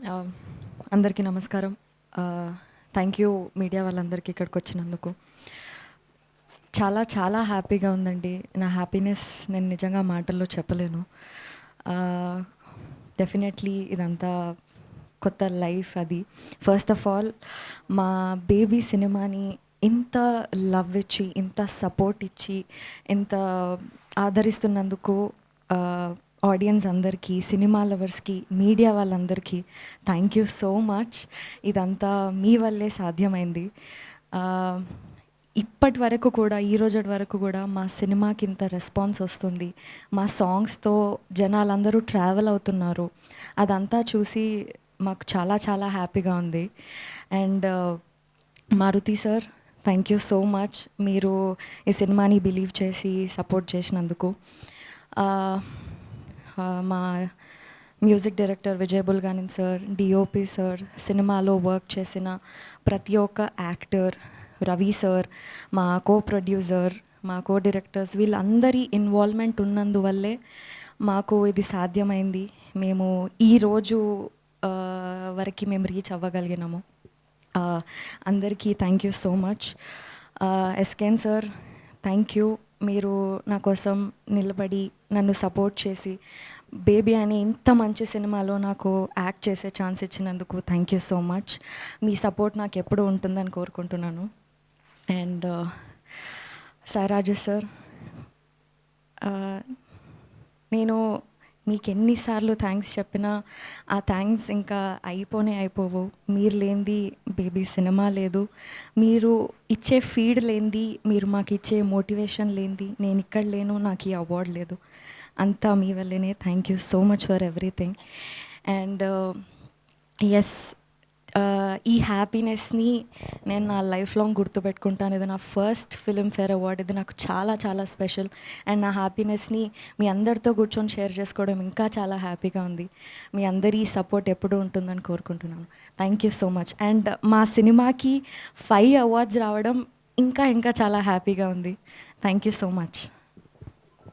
ఆహ్, అందరికీ నమస్కారం. థ్యాంక్ యూ మీడియా వాళ్ళందరికీ ఇక్కడికొచ్చినందుకు. చాలా చాలా హ్యాపీగా ఉందండి. నా హ్యాపీనెస్ నేను నిజంగా మాటల్లో చెప్పలేను. డెఫినెట్లీ ఇదంతా కొత్త లైఫ్ అది. ఫస్ట్ ఆఫ్ ఆల్ మా బేబీ సినిమాని ఇంత లవ్ ఇచ్చి, ఇంత సపోర్ట్ ఇచ్చి, ఇంత ఆదరిస్తున్నందుకు ఆడియన్స్ అందరికీ, సినిమా లవర్స్‌కి, మీడియా వాళ్ళందరికీ థ్యాంక్ యూ సో మచ్. ఇదంతా మీ వల్లే సాధ్యమైంది. ఆహ్, ఇప్పటి వరకు కూడా, ఈ రోజటి వరకు కూడా మా సినిమాకి ఇంత రెస్పాన్స్ వస్తుంది. మా సాంగ్స్‌తో జనాలందరూ ట్రావెల్ అవుతున్నారు. అదంతా చూసి మాకు చాలా చాలా హ్యాపీగా ఉంది. And Maruthi sir, thank you so much. మీరు ఈ సినిమాని బిలీవ్ చేసి సపోర్ట్ చేసినందుకు. మా music director Vijay Bulganin sir, DOP sir, సినిమాలో వర్క్ చేసిన ప్రతి ఒక్క యాక్టర్, రవి సార్, మా కో ప్రొడ్యూసర్, మా కో డైరెక్టర్స్, వీళ్ళందరి ఇన్వాల్వ్మెంట్ ఉన్నందువల్లే మాకు ఇది సాధ్యమైంది. మేము ఈరోజు వరకు మేము రీచ్ అవ్వగలిగినాము. అందరికీ థ్యాంక్ యూ సో మచ్. ఎస్కేన్ సార్, థ్యాంక్ యూ. మీరు నా కోసం నిలబడి నన్ను సపోర్ట్ చేసి బేబీ అనే ఇంత మంచి సినిమాలో నాకు యాక్ట్ చేసే ఛాన్స్ ఇచ్చినందుకు thank you so much. Me support నాకు ఎప్పుడూ ఉంటుందని కోరుకుంటున్నాను. అండ్ సాయిరాజు సార్, నేను మీకు ఎన్నిసార్లు థ్యాంక్స్ చెప్పినా ఆ థ్యాంక్స్ ఇంకా అయిపోవు. మీరు లేనిది బేబీ సినిమా లేదు. మీరు ఇచ్చే ఫీడ్ లేనిది, మీరు మాకు ఇచ్చే మోటివేషన్ లేనిది నేను ఇక్కడ లేను, నాకు ఈ అవార్డు లేదు. అంతా మీ వల్లనే. Thank you so much for everything. And yes, ఈ హ్యాపీనెస్ని నేను నా లైఫ్ లాంగ్ గుర్తుపెట్టుకుంటాను. ఇది నా ఫస్ట్ ఫిల్మ్‌ఫేర్ అవార్డ్. ఇది నాకు చాలా చాలా స్పెషల్. అండ్ నా హ్యాపీనెస్ని మీ అందరితో కూర్చొని షేర్ చేసుకోవడం ఇంకా చాలా హ్యాపీగా ఉంది. మీ అందరి సపోర్ట్ ఎప్పుడూ ఉంటుందని కోరుకుంటున్నాను. Thank you so much. And మా సినిమాకి 5 అవార్డ్స్ రావడం ఇంకా ఇంకా చాలా హ్యాపీగా ఉంది. Thank you so much.